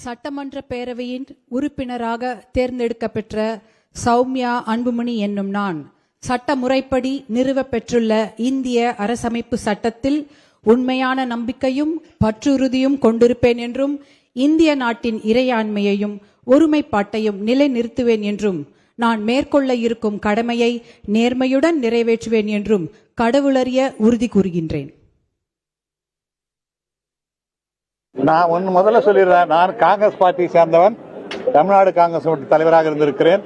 சட்டமன்ற பேரவையின் உறுப்பினராக தேர்ந்தெடுக்கப்பெற்ற சௌமியா அன்புமணி என்னும் நான் சட்ட முறைப்படி நிறுவப் பெற்றுள்ள இந்திய அரசமைப்பு சட்டத்தில் உண்மையான நம்பிக்கையும் பற்றுறுதியும் கொண்டிருப்பேன் என்றும் இந்திய நாட்டின் இறையாண்மையையும் ஒருமைப்பாட்டையும் நிலைநிறுத்துவேன் என்றும் நான் மேற்கொள்ள இருக்கும் கடமையை நேர்மையுடன் நிறைவேற்றுவேன் என்றும் கடவுளறிய உறுதி கூறுகின்றேன். நான் ஒன்று முதல்ல சொல்லிடுறேன். நான் காங்கிரஸ் பார்ட்டியை சேர்ந்தவன். தமிழ்நாடு காங்கிரஸ் தலைவராக இருந்திருக்கிறேன்,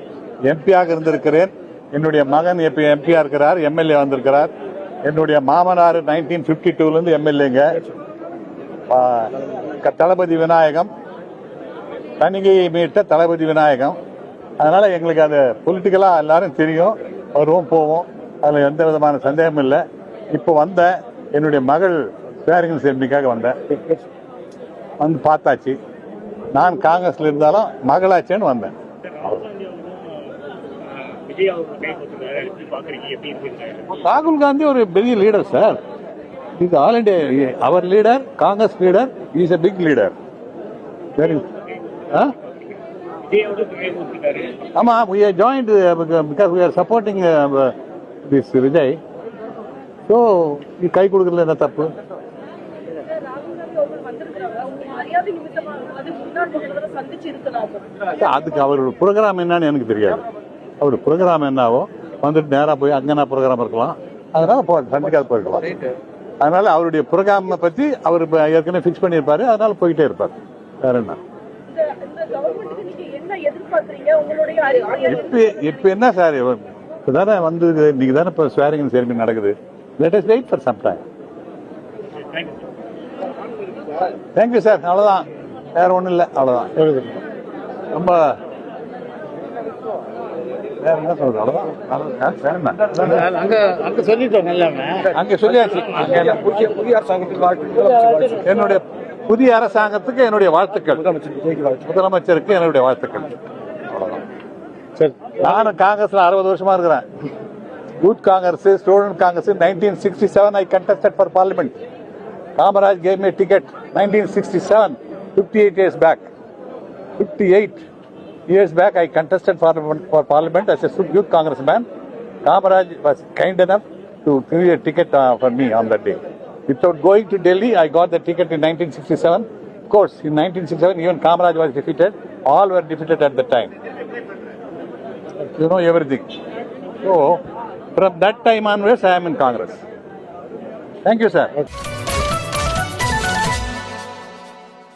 எம்பியாக இருந்திருக்கிறேன். என்னுடைய மகன் எம்பியா இருக்கிறார், எம்எல்ஏ வந்திருக்கிறார். என்னுடைய மாமனார் 1952 எம்எல்ஏங்க. தளபதி விநாயகம், தணிகையை மீட்ட தளபதி விநாயகம். அதனால எங்களுக்கு அது பொலிட்டிக்கலா எல்லாரும் தெரியும், வருவோம் போவோம், அதில் எந்த விதமான சந்தேகம் இல்லை. இப்போ வந்த என்னுடைய மகள் பேரிங் செல்மிக்காக வந்தேன், வந்து பார்த்தாச்சு. நான் காங்கிரஸ்ல இருந்தாலும் மகளாச்சேன்னு வந்தேன். ராகுல் காந்தி ஒரு பெரிய leader sir. Is all India அவர் leader, Congress leader, is a big leader. ஆமா, we are joined because we are supporting this Vijay. So கை கொடுக்கறதுல என்ன தப்பு? அதுக்கு அவரோட ப்ரோக்ராம் என்னன்னு எனக்கு தெரியாது. அவரு ப்ரோக்ராம் என்னவோ வந்துட்டு நேரா போய் அங்கே ப்ரோக்ராம் இருக்கலாம், அதனால சந்திக்காத போயிருக்கலாம். அதனால அவருடைய ப்ரோக்ராம் பத்தி அவர் ஏற்கனவே பிக்ஸ் பண்ணியிருப்பாரு, அதனால போயிட்டே இருப்பாரு. வேற என்ன இப்ப என்ன சார், இப்பதானே வந்து இன்னைக்கு தானே இப்ப ஸ்வேரிங் செரிமனி நடக்குது. Let us wait for some time. Thank you sir. அவ்வளவுதான், வேற ஒண்ணும் இல்லை. அவ்வளவுதான். ரொம்ப வேற என்ன சொல்றது? அவ்வளவுதான். அங்க சொல்லியாச்சு. என்னுடைய புதிய அரசாங்கத்துக்கு என்னுடைய வாழ்த்துக்கள், முதலமைச்சருக்கு என்னுடைய வாழ்த்துக்கள். நானும் காங்கிரஸ்ல 60 வருஷமா இருக்கிறேன். Youth Congress, student Congress. 1967 I contested for parliament. Kamaraj gave me a ticket 1967, 58 years back. 58 years back I contested for parliament as a youth congressman. Kamaraj was kind enough to give a ticket for me on that day. Without going to Delhi, I got the ticket in 1967. Of course, in 1967 even Kamaraj was defeated. All were defeated at the time. You know everything. So from that time onwards I am in Congress. Thank you, sir.